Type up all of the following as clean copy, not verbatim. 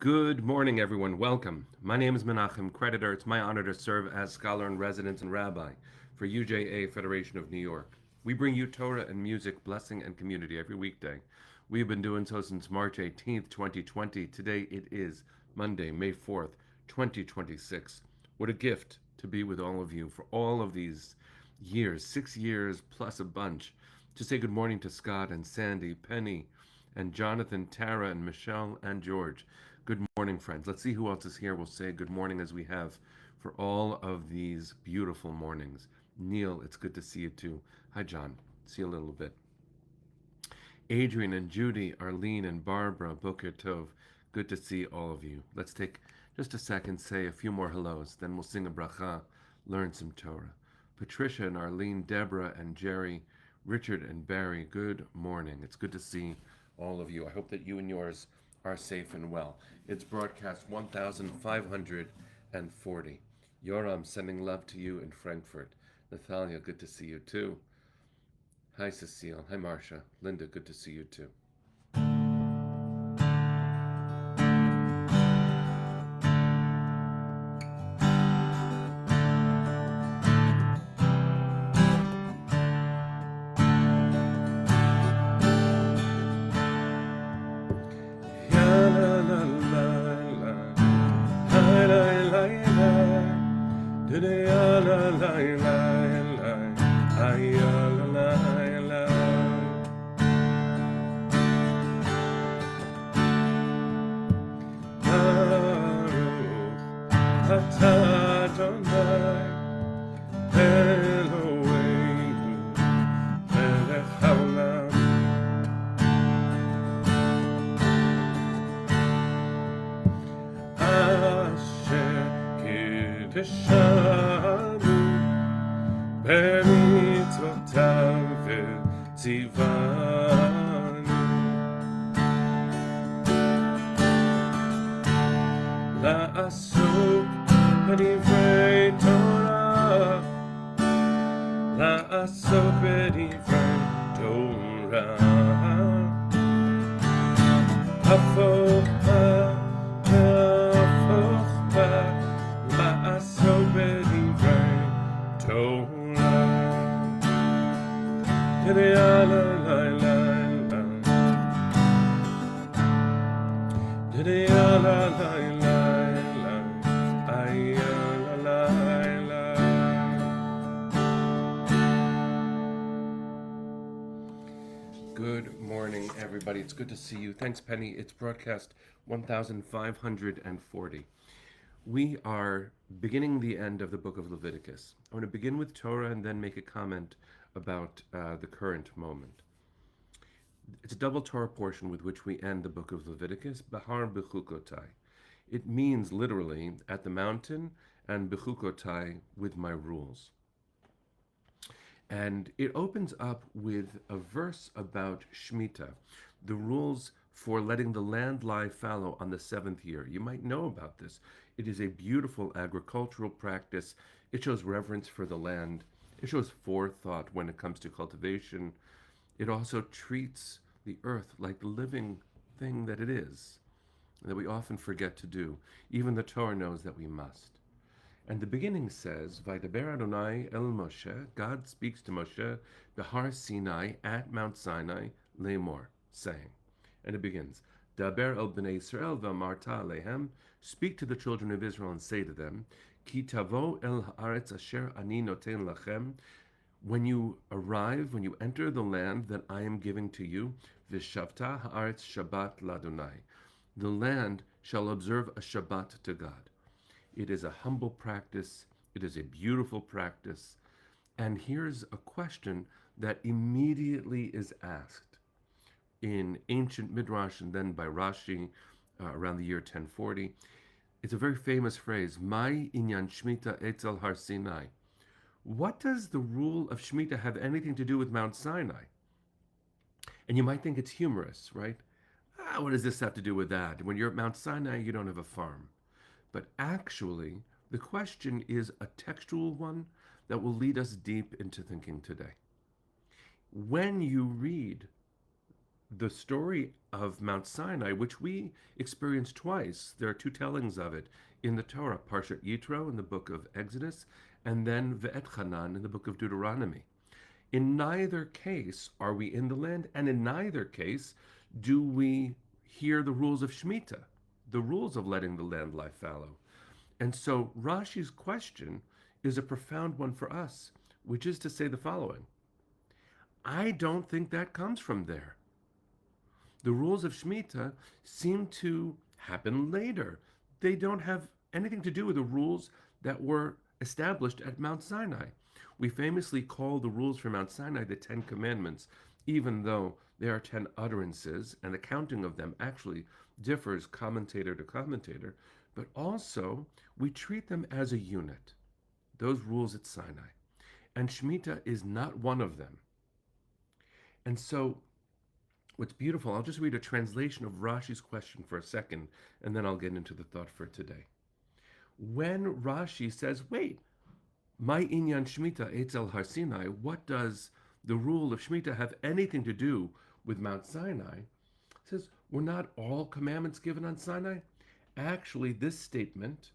Good morning, everyone. Welcome. My name is Menachem Creditor. It's my honor to serve as scholar in residence and rabbi for UJA Federation of New York. We bring you Torah and music, blessing, and community every weekday. We've been doing so since March 18th, 2020. Today it is Monday, May 4th, 2026. What a gift to be with all of you for all of these years, 6 years plus a bunch, to say good morning to Scott and Sandy, Penny, and Jonathan, Tara, and Michelle, and George. Good morning, friends. Let's see who else is here. We'll say good morning as we have for all of these beautiful mornings. Neil, it's good to see you too. Hi, John. See you a little bit. Adrian and Judy, Arlene and Barbara, Boker Tov. Good to see all of you. Let's take just a second, say a few more hellos, then we'll sing a bracha, learn some Torah. Patricia and Arlene, Deborah and Jerry, Richard and Barry, good morning. It's good to see all of you. I hope that you and yours are safe and well. It's broadcast 1540. Yoram, sending love to you in Frankfurt. Natalia, good to see you too. Hi, Cecile. Hi, Marcia. Linda, good to see you too. Good morning, everybody. It's good to see you. Thanks, Penny. It's broadcast 1540. We are beginning the end of the book of Leviticus. I want to begin with Torah and then make a comment about the current moment. It's a double Torah portion with which we end the book of Leviticus, Behar-Bechukotai. It means literally at the mountain and Bechukotai with my rules. And it opens up with a verse about Shemitah, the rules for letting the land lie fallow on the seventh year. You might know about this. It is a beautiful agricultural practice. It shows reverence for the land. It shows forethought when it comes to cultivation. It also treats the earth like the living thing that it is, that we often forget to do. Even the Torah knows that we must. And the beginning says, Vaydaber Adonai el Moshe, God speaks to Moshe, Behar Sinai, at Mount Sinai, Lemor, saying. And it begins, Daber el bnei Israel v'amarta alehem, speak to the children of Israel and say to them, Ki tavo el haaretz asher ani noten lachem, when you arrive, when you enter the land that I am giving to you, v'shavta haaretz Shabbat ladonai, the land shall observe a Shabbat to God. It is a humble practice. It is a beautiful practice. And here's a question that immediately is asked in ancient Midrash and then by Rashi around the year 1040. It's a very famous phrase, Mai inyan Shmita etzel har Sinai. What does the rule of Shemitah have anything to do with Mount Sinai? And you might think it's humorous, right? What does this have to do with that? When you're at Mount Sinai, you don't have a farm. But actually, the question is a textual one that will lead us deep into thinking today. When you read the story of Mount Sinai, which we experience twice. There are two tellings of it in the Torah, Parshat Yitro in the book of Exodus, and then Ve'et Hanan in the book of Deuteronomy. In neither case are we in the land, and in neither case do we hear the rules of Shemitah, the rules of letting the land lie fallow. And so Rashi's question is a profound one for us, which is to say the following: I don't think that comes from there. The rules of Shemitah seem to happen later. They don't have anything to do with the rules that were established at Mount Sinai. We famously call the rules for Mount Sinai the Ten Commandments, even though there are 10 utterances, and the counting of them actually differs commentator to commentator. But also, we treat them as a unit, those rules at Sinai. And Shemitah is not one of them. And so what's beautiful, I'll just read a translation of Rashi's question for a second, and then I'll get into the thought for today. When Rashi says, wait, my inyan Shemitah etzel Har Sinai, what does the rule of Shemitah have anything to do with Mount Sinai? It says, were not all commandments given on Sinai? Actually, this statement,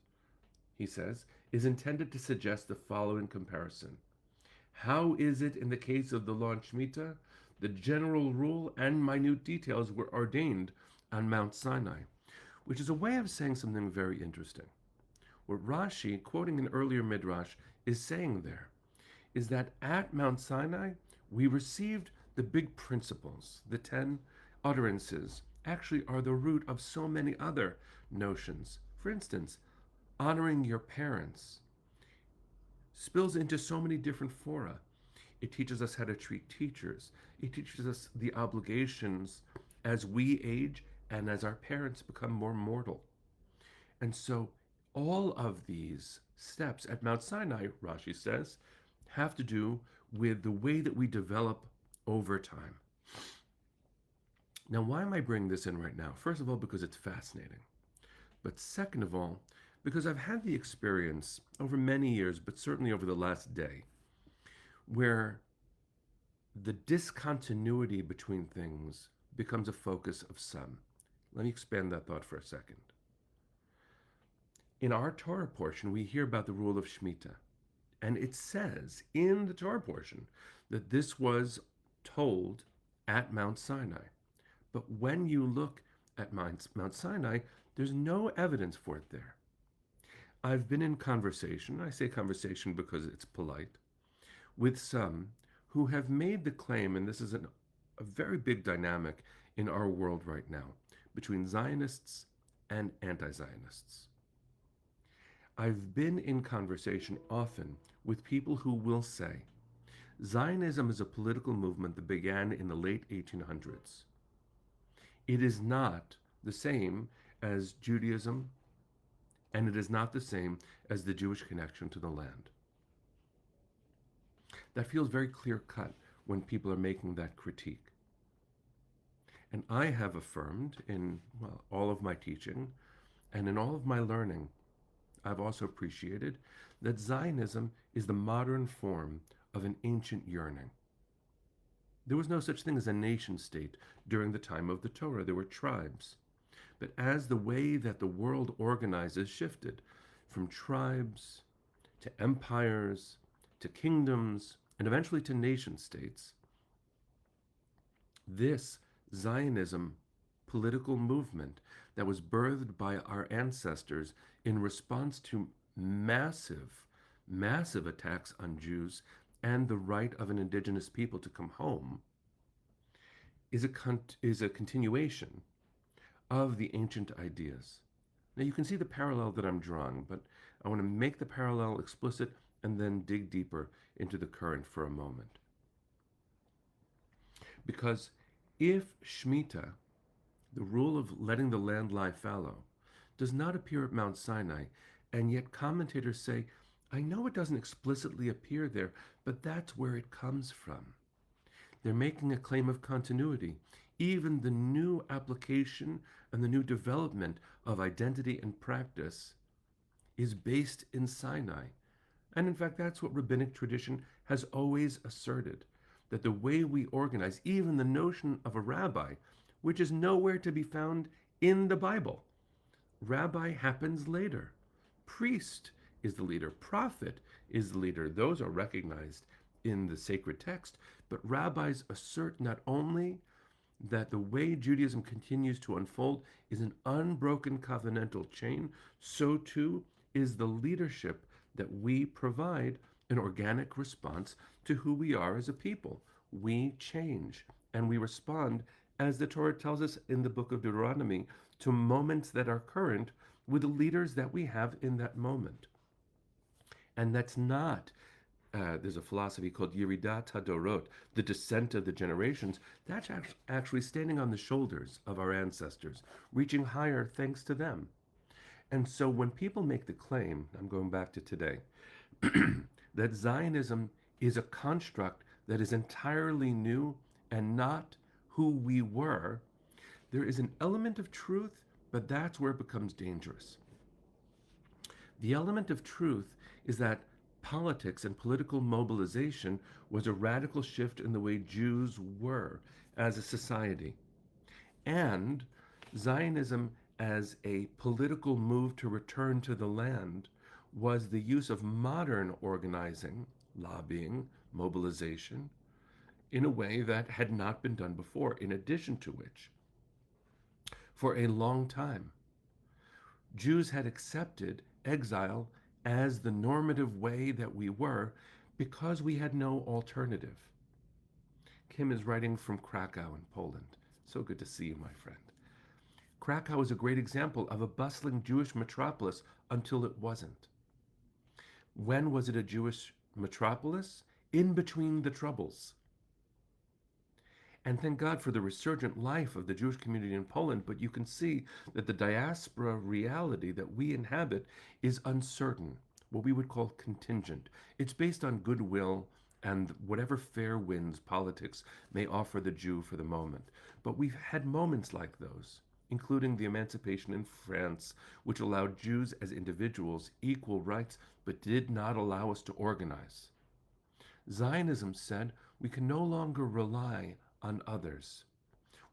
he says, is intended to suggest the following comparison. How is it in the case of the law and Shemitah? The general rule and minute details were ordained on Mount Sinai, which is a way of saying something very interesting. What Rashi, quoting an earlier midrash, is saying there is that at Mount Sinai, we received the big principles, the 10 utterances, actually are the root of so many other notions. For instance, honoring your parents spills into so many different fora. It teaches us how to treat teachers. It teaches us the obligations as we age and as our parents become more mortal. And so all of these steps at Mount Sinai, Rashi says, have to do with the way that we develop over time. Now, why am I bringing this in right now? First of all, because it's fascinating. But second of all, because I've had the experience over many years, but certainly over the last day, where the discontinuity between things becomes a focus of some. Let me expand that thought for a second. In our Torah portion, we hear about the rule of Shemitah. And it says in the Torah portion that this was told at Mount Sinai. But when you look at Mount Sinai, there's no evidence for it there. I've been in conversation, I say conversation because it's polite, with some who have made the claim, and this is a very big dynamic in our world right now, between Zionists and anti-Zionists. I've been in conversation often with people who will say, Zionism is a political movement that began in the late 1800s. It is not the same as Judaism, and it is not the same as the Jewish connection to the land. That feels very clear-cut when people are making that critique. And I have affirmed in all of my teaching and in all of my learning, I've also appreciated that Zionism is the modern form of an ancient yearning. There was no such thing as a nation state during the time of the Torah. There were tribes. But as the way that the world organizes shifted from tribes to empires to kingdoms and eventually to nation states, this Zionism political movement that was birthed by our ancestors in response to massive attacks on Jews and the right of an indigenous people to come home is a continuation of the ancient ideas. Now you can see the parallel that I'm drawing, but I want to make the parallel explicit and then dig deeper into the current for a moment. Because if Shemitah, the rule of letting the land lie fallow, does not appear at Mount Sinai, and yet commentators say, I know it doesn't explicitly appear there, but that's where it comes from. They're making a claim of continuity. Even the new application and the new development of identity and practice is based in Sinai. And in fact, that's what rabbinic tradition has always asserted, that the way we organize, even the notion of a rabbi, which is nowhere to be found in the Bible, rabbi happens later. Priest is the leader. Prophet is the leader. Those are recognized in the sacred text. But rabbis assert not only that the way Judaism continues to unfold is an unbroken covenantal chain, so too is the leadership that we provide an organic response to who we are as a people. We change and we respond, as the Torah tells us in the book of Deuteronomy, to moments that are current with the leaders that we have in that moment. And that's not there's a philosophy called Yeridat Hadorot, the descent of the generations. That's actually standing on the shoulders of our ancestors, reaching higher thanks to them. And so when people make the claim, I'm going back to today, that Zionism is a construct that is entirely new and not who we were, there is an element of truth, but that's where it becomes dangerous. The element of truth is that politics and political mobilization was a radical shift in the way Jews were as a society. And Zionism, as a political move to return to the land, was the use of modern organizing, lobbying, mobilization, in a way that had not been done before, in addition to which, for a long time, Jews had accepted exile as the normative way that we were because we had no alternative. Kim is writing from Krakow in Poland. So good to see you, my friend. Krakow is a great example of a bustling Jewish metropolis until it wasn't. When was it a Jewish metropolis? In between the troubles. And thank God for the resurgent life of the Jewish community in Poland, but you can see that the diaspora reality that we inhabit is uncertain, what we would call contingent. It's based on goodwill and whatever fair winds politics may offer the Jew for the moment. But we've had moments like those, including the emancipation in France, which allowed Jews as individuals equal rights, but did not allow us to organize. Zionism said we can no longer rely on others.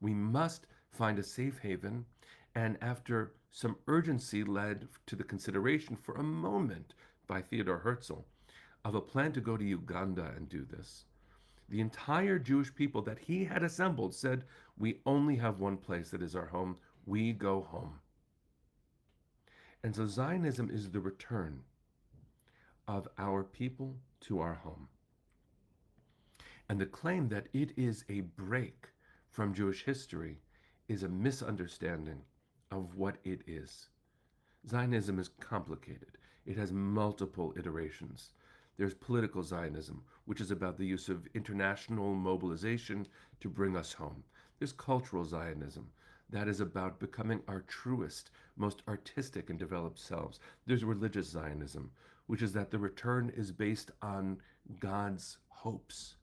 We must find a safe haven, and after some urgency led to the consideration for a moment by Theodor Herzl of a plan to go to Uganda and do this, the entire Jewish people that he had assembled said, we only have one place that is our home. We go home. And so Zionism is the return of our people to our home. And the claim that it is a break from Jewish history is a misunderstanding of what it is. Zionism is complicated. It has multiple iterations. There's political Zionism, which is about the use of international mobilization to bring us home. There's cultural Zionism. That is about becoming our truest, most artistic and developed selves. There's religious Zionism, which is that the return is based on God's hopes.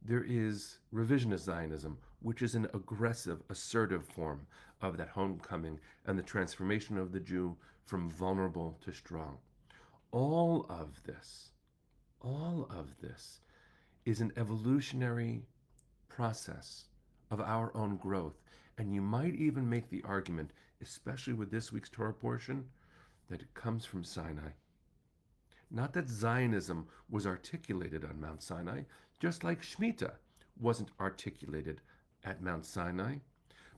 There is revisionist Zionism, which is an aggressive, assertive form of that homecoming and the transformation of the Jew from vulnerable to strong. All of this, all of this is an evolutionary process of our own growth. And you might even make the argument, especially with this week's Torah portion, that it comes from Sinai. Not that Zionism was articulated on Mount Sinai, just like Shemitah wasn't articulated at Mount Sinai.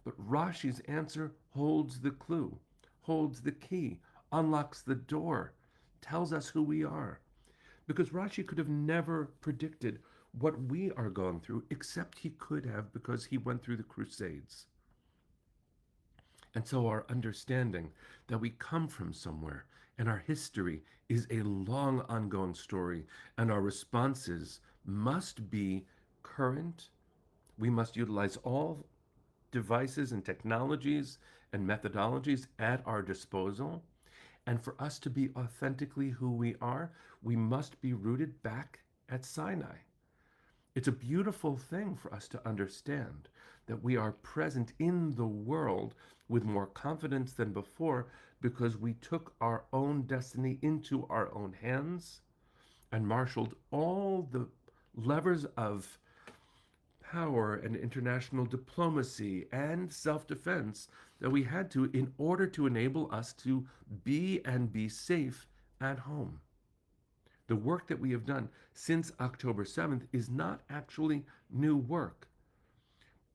But Rashi's answer holds the clue, holds the key, unlocks the door, tells us who we are. Because Rashi could have never predicted what we are going through, except he could have because he went through the Crusades. And so our understanding that we come from somewhere and our history is a long ongoing story, and our responses must be current. We must utilize all devices and technologies and methodologies at our disposal. And for us to be authentically who we are, we must be rooted back at Sinai. It's a beautiful thing for us to understand that we are present in the world with more confidence than before because we took our own destiny into our own hands and marshaled all the levers of power and international diplomacy and self defense that we had to in order to enable us to be safe at home. The work that we have done since October 7th is not actually new work.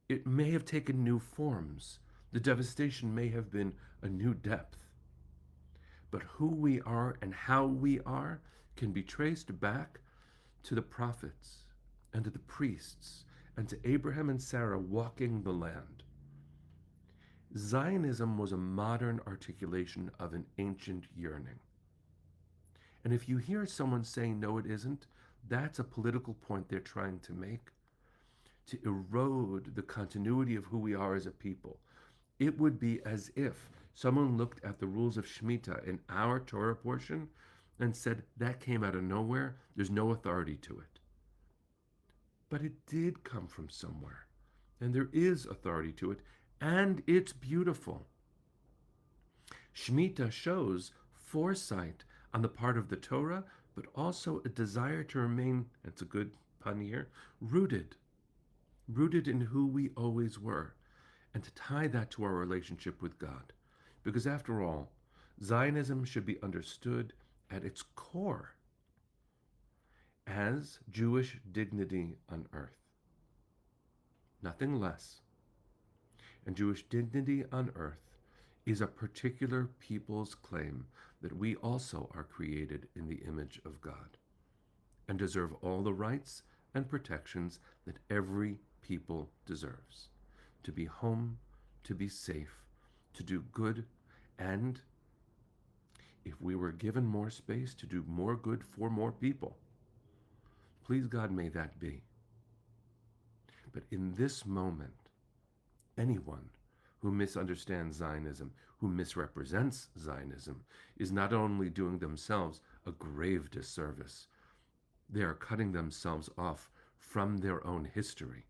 It may have taken new forms. The devastation may have been a new depth. But who we are and how we are can be traced back to the prophets and to the priests and to Abraham and Sarah walking the land. Zionism was a modern articulation of an ancient yearning. And if you hear someone saying, no, it isn't, that's a political point they're trying to make to erode the continuity of who we are as a people. It would be as if someone looked at the rules of Shemitah in our Torah portion and said, that came out of nowhere, there's no authority to it. But it did come from somewhere, and there is authority to it, and it's beautiful. Shemitah shows foresight on the part of the Torah, but also a desire to remain, it's a good pun here, rooted in who we always were, and to tie that to our relationship with God. Because after all, Zionism should be understood at its core as Jewish dignity on earth. Nothing less. And Jewish dignity on earth is a particular people's claim that we also are created in the image of God and deserve all the rights and protections that every people deserves. To be home, to be safe, to do good, and if we were given more space to do more good for more people, please God, may that be. But in this moment, anyone who misunderstands Zionism, who misrepresents Zionism, is not only doing themselves a grave disservice, they are cutting themselves off from their own history.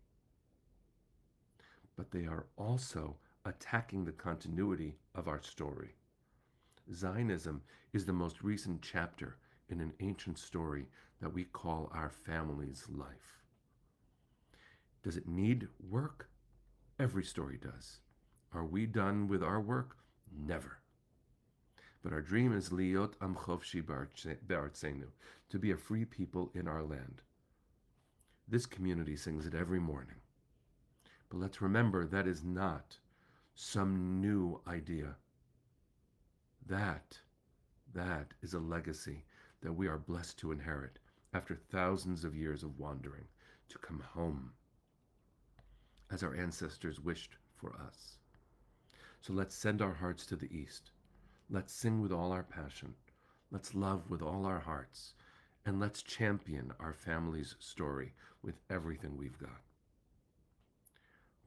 But they are also attacking the continuity of our story. Zionism is the most recent chapter in an ancient story that we call our family's life. Does it need work? Every story does. Are we done with our work? Never. But our dream is liot am chovshi be'artzenu, to be a free people in our land. This community sings it every morning. But let's remember that is not some new idea. That is a legacy that we are blessed to inherit after thousands of years of wandering, to come home as our ancestors wished for us. So let's send our hearts to the east. Let's sing with all our passion. Let's love with all our hearts. And let's champion our family's story with everything we've got.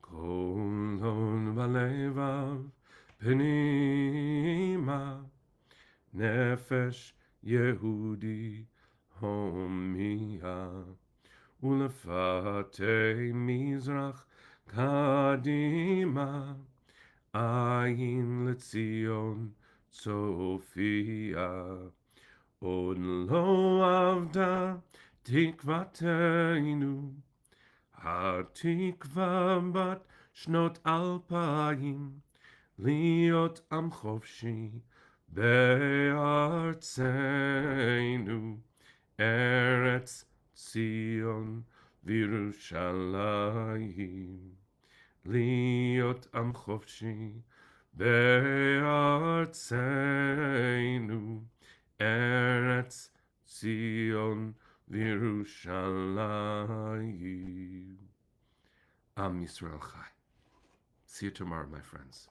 Kolon balevav penima nefesh Yehudi homia ulefate mizrach kadima ayin letzion Sophia od lo avda tikvateinu התקווה בת שנות 2000 להיות עם חופשי בארצנו ארץ ציון וירושלים להיות עם חופשי בארצנו ארץ ציון וירושלים. Am Yisrael Chai. See you tomorrow, my friends.